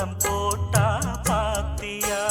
கோலம் போட்டா பாத்தியா?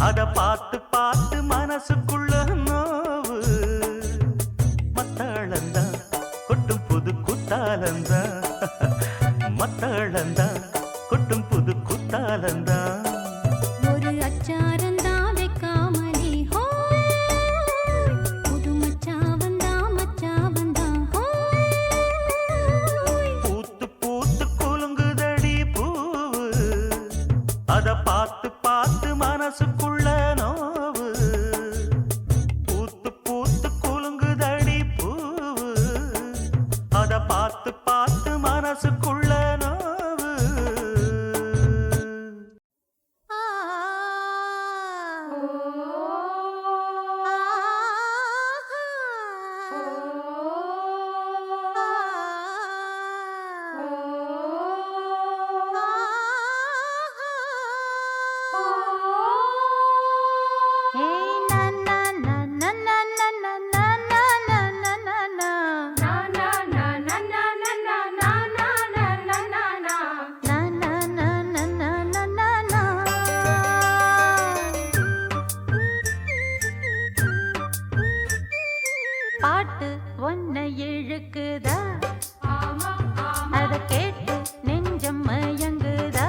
அத பார்த்து பார்த்து மனசுக்குள்ள நோவு. மத்தளந்தா கொட்டும் புது குத்தாலந்தா, மத்தளந்தா கொட்டும் புது குத்தாலந்தா. ஒரு அச்சாரந்தா வைக்காமலே ஹோ, புது மச்சாவந்தா மச்சாவந்தா ஹோ. பூத்து பூத்து குலுங்குதடி பூவு, அத பார்த்து பார்த்து மனசுக்குள்ள நோவு. பூத்து பூத்து குலுங்குதடி பூவு, அத பார்த்து பார்த்து மனசுக்குள்ள நோவு. பாட்டு ஒன்ன இழுக்குதா, அத கேட்டு நெஞ்சம் மயங்குதா.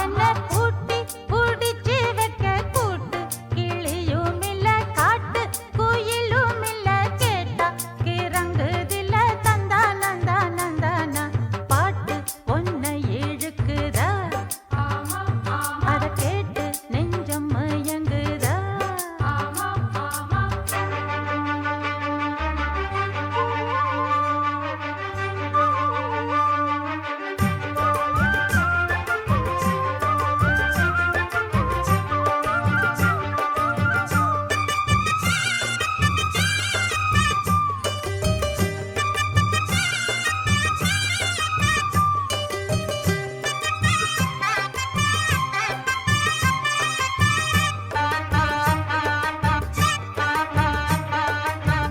என்ன பூட்டி பூடிச்சு வைக்க கூட்டு கிளியும் இல்ல, காட்டு குயிலும் இல்ல, கேட்டா கிறங்குதில்ல தந்தா நந்தா நந்தானா. பாட்டு ஒன்ன இழுக்குதா, அத கேட்டு நெஞ்சம் மயங்குதா.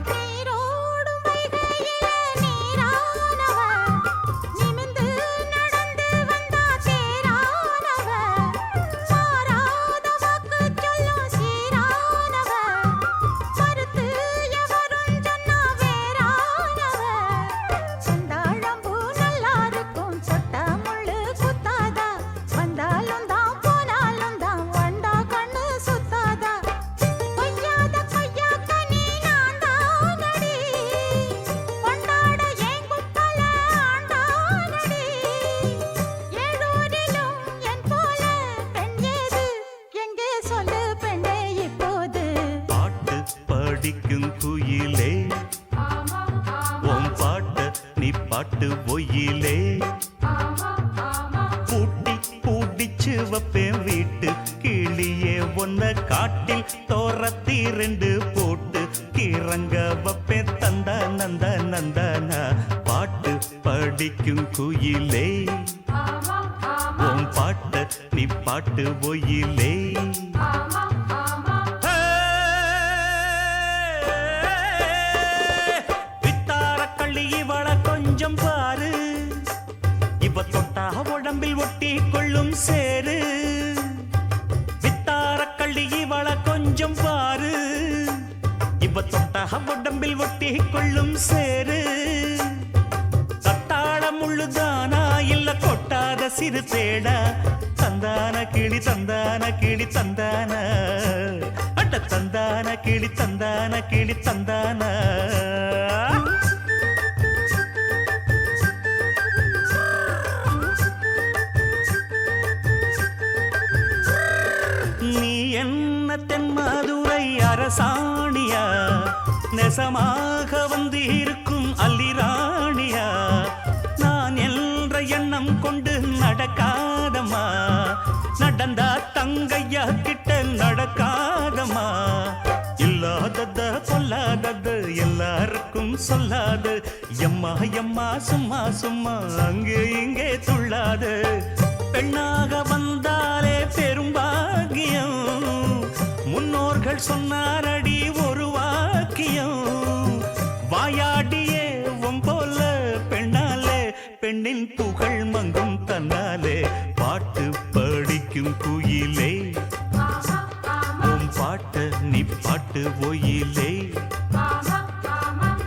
நீரோடும் வைகையில நீரானவ, நிமிர்ந்து நடந்து வந்தா தேரானவ. மாறாத வாக்கு சொல்லும் சீரானவ, மறுத்து எவரும் சொன்னா வேறானவ. செந்தாழம்பூ நல்லா இருக்கும், சொட்ட முள்ளு குத்தாதா. வந்தாலும் தான் போனாலும் தான் வண்டா கண்ணு சுத்தாதா. கொய்யாத கொய்யாக்கனி நான் தானடி, கொண்டாட ஏன் குப்பல ஆண்டானடி. ஏழூரிலும் என் போல பெண் ஏது, எங்கே சொல்லு பெண்ணே இப்போது. பாட்டு படிக்கும் குயிலே, உன் பாட்ட நீ பாட்டு ஒயிலே. பூட்டி பூடிச்சு வைப்பேன் வீட்டு கிளியே, ஒன்ன காட்டில் தோரத்தி ரெண்டு போட்டு கிறங்க வைப்பேன் தந்தா நந்தா நந்தானா. பாட்டு படிக்கும் குயிலே, உன் பாட்ட நீ பாட்டு ஒயிலே. வித்தாரக்கள்ளி இவள கொஞ்சம் பாரு, இவ தொட்டா உடம்பில் ஒட்டி கொள்ளும் சேரு. வித்தாரக்கள்ளி இவள கொஞ்சம் பாரு, இவ தொட்டா உடம்பில் ஒட்டி கொள்ளும் சேரு. தத்தாழ முள்ளுதானா இல்ல கொட்டாத சிறு தேடா, தந்தான கிளி தந்தான கிளி தந்தான, அட்ட தந்தான கிளி தந்தான கிளி தந்தான. நீ என்ன தென்மதுரை அரசாணியா, நெசமாக வந்து இருக்கும் அல்லிராணியா. நான் என்ற எண்ணம் கொண்டு நடக்காதம்மா, நடந்தா தங்கையா கிட்ட நடக்காதம்மா. இல்லாதத பொல்லாதது எல்லாருக்கும் சொல்லாது, எம்மா எம்மா சும்மா சும்மா அங்கே இங்கே துள்ளாது. பெண்ணாக வந்தாலே பெரும்பாகியம், முன்னோர்கள் சொன்னாரடி ஒரு வாக்கியம். வாயாடியே போல பெண்ணாலே, பெண்ணின் புகழ் மங்கும் தன்னாலே. பாட்டு படிக்கும் குயிலே, பாட்ட நீ பாட்டு ஒயிலே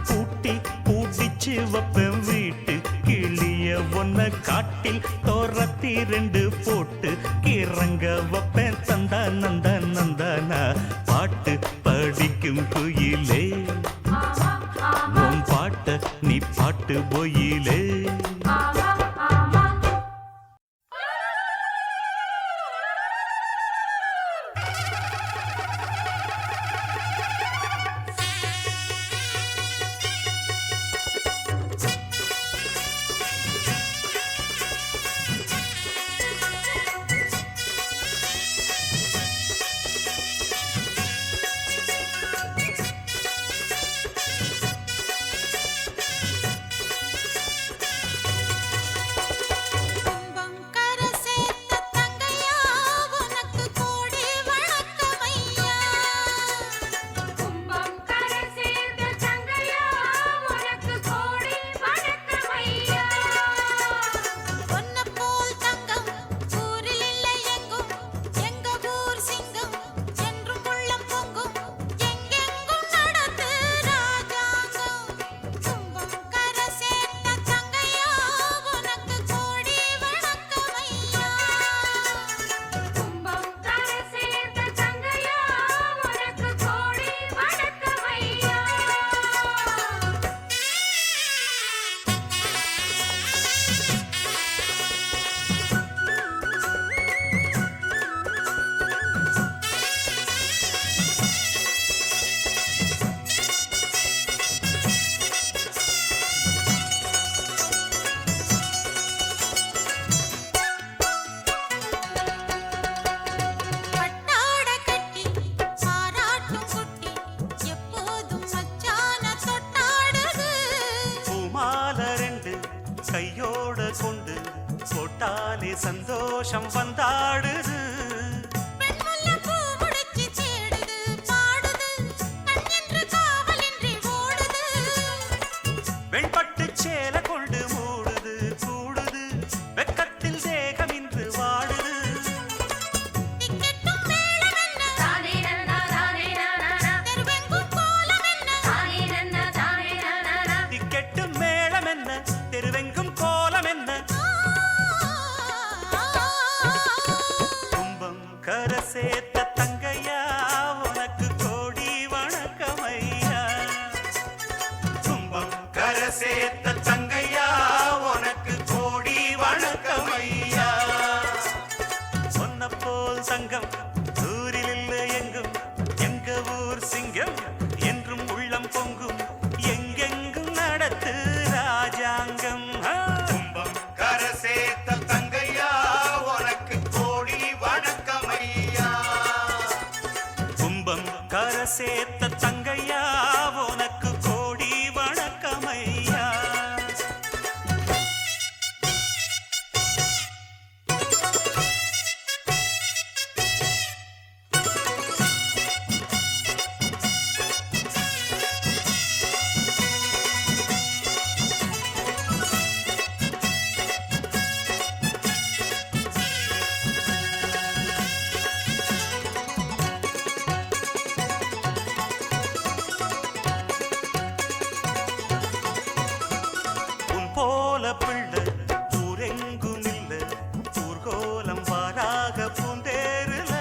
பூட்டி பூட்டிச்சு வப்பேன் வீட்டு கிளிய ஒன்ன காட்டில் தோரத்தி ரெண்டு போட்டு கிறங்க வப்பேன் தந்தா நந்தா நந்தானா பாட்டு படிக்கும் குயிலே உன் பாட்ட நீ பாட்டு ஒயிலே கையோட கொண்டு போட்டாலே சந்தோஷம் வந்தாடுது வெண்பட்டு சேல கொண்டு மூடுது கூடுது வெக்கத்தில் தேகமின்று வாடுது திக்கெட்டும் மேளம் என்ன தெருவெங்கும் கோலம் என்ன கும்பம் கரை சேர்த்த தங்கையா உனக்கு கோடி வணக்கமையா கும்பம் கரை சேர்த்த தங்கையா உனக்கு கோடி வணக்கமையா சொன்ன போல் சங்கம் ஊரில் இல்லை எங்கும் எங்க ஊர் சிங்கம் என்றும் உள்ளம் பொங்கும் எங்கெங்கும் நடத்து ராஜாங்கம் கும்பம் கரை சேர்த்த தங்கையா உனக்கு கோடி வணக்கமையா கும்பம் கரை சேர்த்த தங்கையா உனக்கு கோடி வணக்கமையா உன் போல பிள்ளை ஊரெங்கும் இல்ல ஊர்கோலம் வாராக பூந்தேருல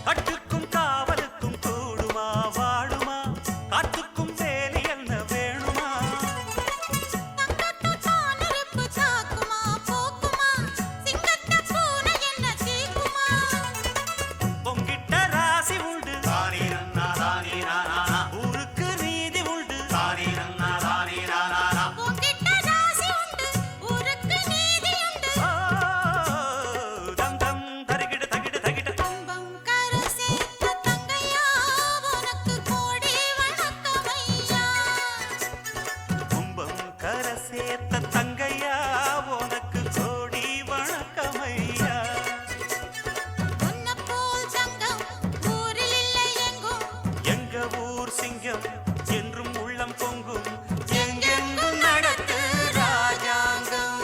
கட்டுக்கும் காவலுக்கும் கூடுமா வாழுமா காத்துக்கும் வேலி என்ன வேணுமா பொங்கிட்ட ராசி உண்டு தானே நன்னா தானே நானா ஊருக்கு நீதி உண்டு தானே நன்னா தானே நானா ஓ, தம் தம் தரிகிட தகிட தகிட கும்பம் கரை சேர்த்த தங்கையா உனக்கு கோடி வணக்கமையா எங்க ஊர் சிங்கம் என்றும் உள்ளம் பொங்கும் எங்கெங்கும் நடத்து ராஜாங்கம்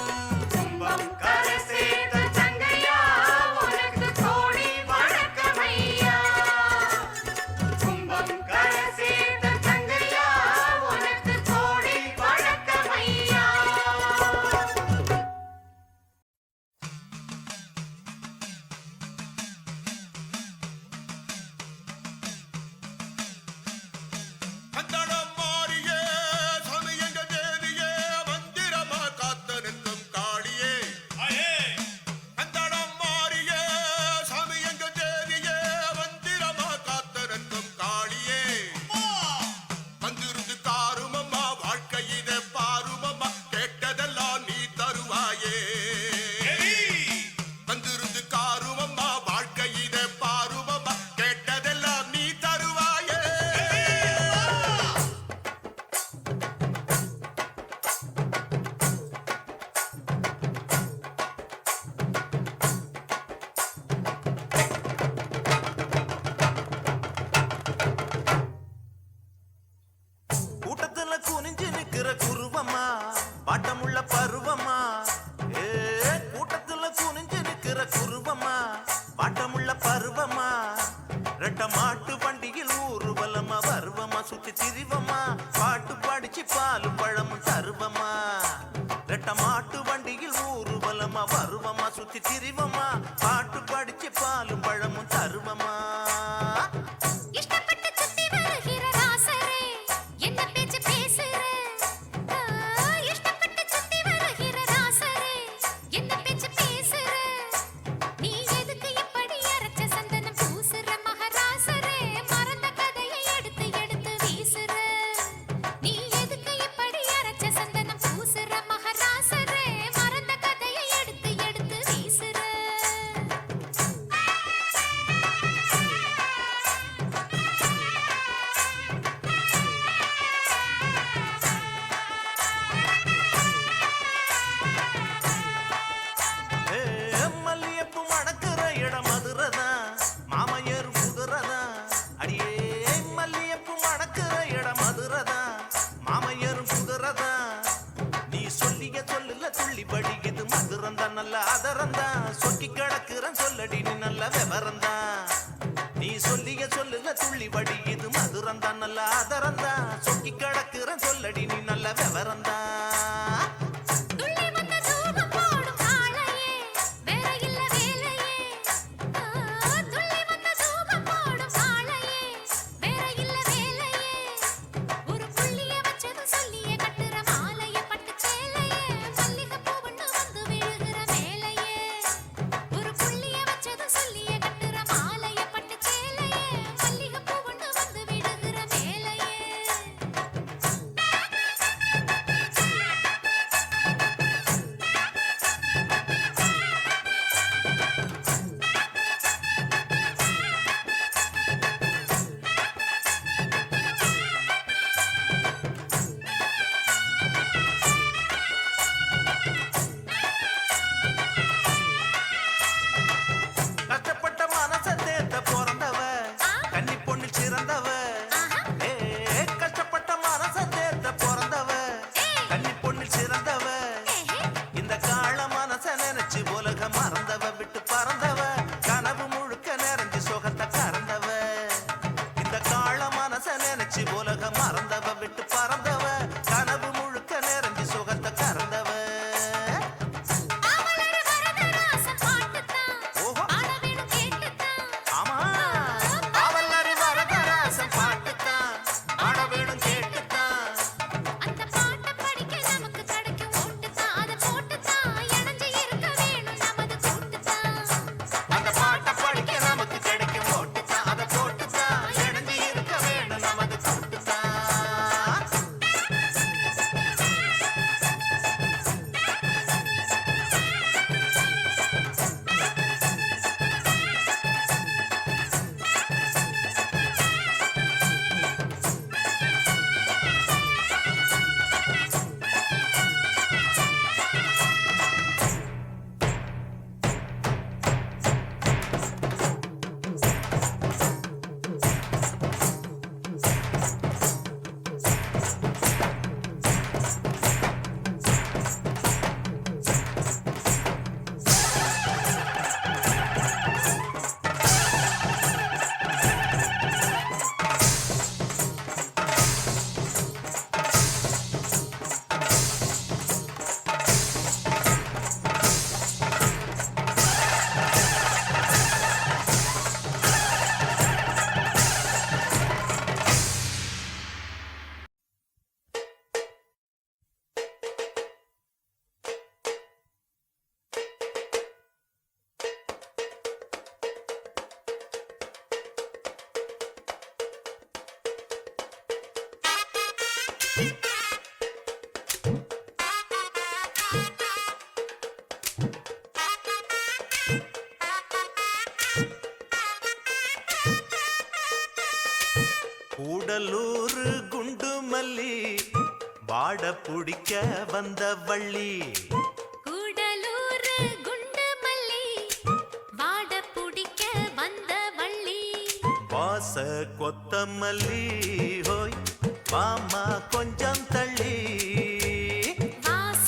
பாட்டமுள்ள பருவமா ஏ கூட்டத்துல குனிஞ்சு நிக்கிற குருவமா பாட்டமுள்ள பருவமா ரெட்ட மாட்டு வண்டியில் ஊர்வலமா வருவமா சுத்தி திரிவமா பாட்டு படிச்சு பாலும் பழமும் தருவமா ரெட்ட மாட்டு வண்டியில் ஊர்வலமா வருவமா சுத்தி திரிவமா பாட்டு படிச்சு பாலும் பழமும் தருவமா இஷ்டப்பட்டு சுத்தி வருகிற ராசரே என்ன பேச்சு பேசுற இஷ்டப்பட்டு சுத்தி வருகிற ராசரே என்ன பேச்சு பேசுற நீ எதுக்கு இப்படி அரைச்ச சந்தனம் பூசுற மகராசரே மறந்த கதையை எடுத்து எடுத்து வீசுற நீ எதுக்கு இப்படி அரைச்ச சந்தனம் பூசுற மகராசரே மறந்த கதையை எடுத்து எடுத்து வீசுற மல்லியப்பு மணக்கிற இடம் மதுரதான் மாமையர் குதிரதான் அடியே மல்லியப்பு மணக்கிற இடம் மதுரதான் மாமையர் குதிரதான் நீ சொல்லிய சொல்லுல துள்ளி படிக்குது மதுரந்தான் நல்ல அதரந்தான் சொக்கி கிடக்குறன் சொல்லடி நீ நல்ல விவரந்தான் நீ சொல்லிய சொல்லுல துள்ளி படிக்குது மதுரந்தான் நல்ல அதரந்தான் சொக்கி கிடக்குறன் சொல்லடி நீ நல்ல விவரந்தான் துள்ளி வந்த தூபம் போடும் காளையே வேற இல்ல வேலையே துள்ளி வந்த தூபம் போடும் காளையே வேற இல்ல வேலையே ஒரு புள்ளிய வச்சது சொல்லிய கட்டுற மாலைய பட்டு சேலையே மல்லிகை பூவண்ணு வந்து விழுகிற மேலையே ஒரு புள்ளிய வச்சது சொல்லிய கட்டுற மாலைய பட்டு சேலையே மல்லிகை பூவண்ணு வந்து விழுகிற மேலையே கஷ்டப்பட்ட மனச தேத்த பிறந்தவ கன்னி பொண்ணு சிறந்தவ ஏ கஷ்டப்பட்ட மனச தேத்த பிறந்தவ கன்னி பொண்ணு சிறந்தவ இந்த கால மனச நினைச்சு உலக மறந்தவ விட்டு பறந்தவ கனவு முழுக்க நிறைஞ்சு சுகத்தை கறந்தவ இந்த கால மனச நினைச்சு உலக மறந்தவ விட்டு பறந்தவ கனவு முழுக்க நிறைஞ்சு சுகத்தை கறந்தவ ஆவலர் வரதராசன் பாட்டுத்தான் ஓஹோ ஆட வேணும் கேட்டுத்தான் ஆமா அவல்லரி வரதராசன் பாட்டுத்தான் ஆட வேணும் கேட்டுத்தான் அந்த பாட்டை படிக்க நமக்கு கிடைக்கும் ஓட்டுத்தான் அதை போட்டுத்தான் இணைஞ்சு இருக்க வேணும் நமது கூட்டுத்தான் அந்த பாட்டை படிக்க நமக்கு கிடைக்கும் ஓட்டுத்தான் அதை போட்டுத்தான் இணைஞ்சு இருக்க வேணும் நமது கூட்டுத்தான் கூடலூர் குண்டு மல்லி வாட புடிக்க வந்த வள்ளி கூடலூர் குண்டு மல்லி வாட புடிக்க வந்த வள்ளி வாச கொத்தமல்லி ஹோய் வாமா கொஞ்சம் தள்ளி வாச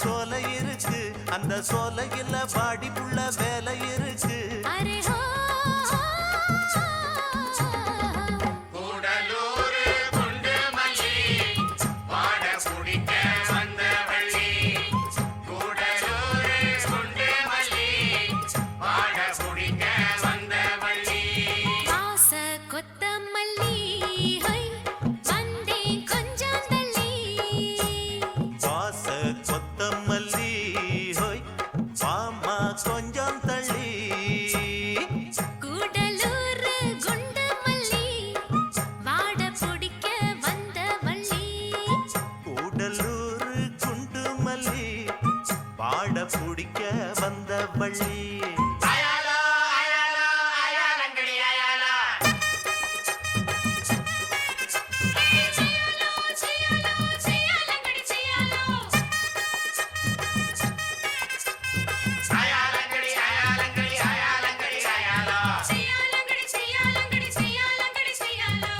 சோலை இருக்கு அந்த சோலையில பாடி புள்ள வேலை இருக்கு அரே ஹோ கூடலூர் குண்டு மல்லி பாட குடிக்க வந்த வள்ளி கூடலூர் குண்டு மல்லி பாட குடிக்க வந்த வள்ளி வாச கொத்தமல்லி ஹை வந்தே கொஞ்சம் தள்ளி வாச கொத்தமல்லி ஹோய் வாமா கொஞ்சம் தள்ளி கூடலூர் குண்டு மல்லி வாட பிடிக்க வந்த வள்ளி கூடலூர் குண்டு மல்லி பாட பிடிக்க வந்த வள்ளி அயாலா அயாலா அயாலங்கடி அயாலா செய்யாலோ செய்யாலோ செய்யாலங்கடி செய்யாலோ அயாலங்கடி அயாலங்கடி அயாலங்கடி அயாலா செய்யாலங்கடி செய்யாலங்கடி செய்யாலங்கடி செய்யாலோ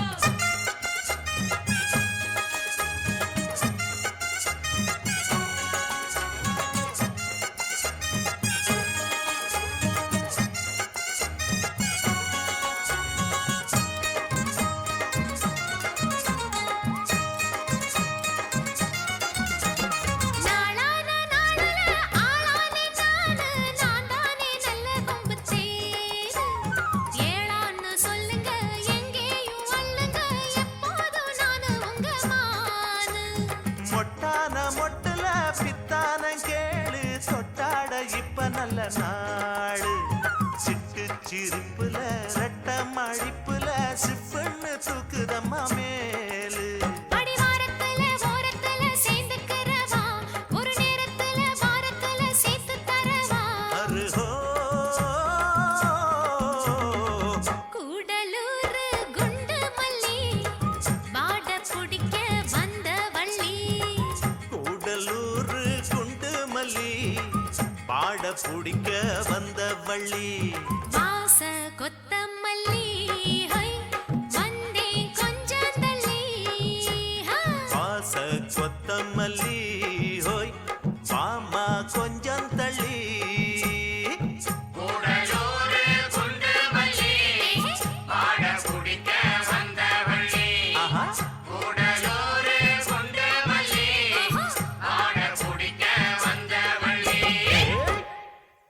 நாளான நாளுல ஆளானே நானு நான் தானே நல்ல கொம்பு தேரு ஏளான்னு சொல்லுங்க எங்கேயும் வல்லுங்க எப்போதும் நானு உங்க மானு மொட்டான மொட்டுல பித்தான கேளு தொட்டாட இப்ப நல்ல நாடு சிட்டு சிரிப்புல ரெட்ட மழிப்புல சிப்புன்னு தூக்குதம்மா மேலு அடிவாரத்துல ஓரத்துல சேர்ந்துக்கிறவா ஒரு நேரத்துல வாரத்துல சேர்த்து தரவா அருஹோ கூடலூர் குண்டு மல்லி வாட பிடிக்க வந்த வள்ளி கூடலூர் குண்டு மல்லி பாட பிடிக்க வந்த வள்ளி வாச கொத்தமல்லி ஹை வந்தே கொஞ்சம் தள்ளி ஹா வாச கொத்தமல்லி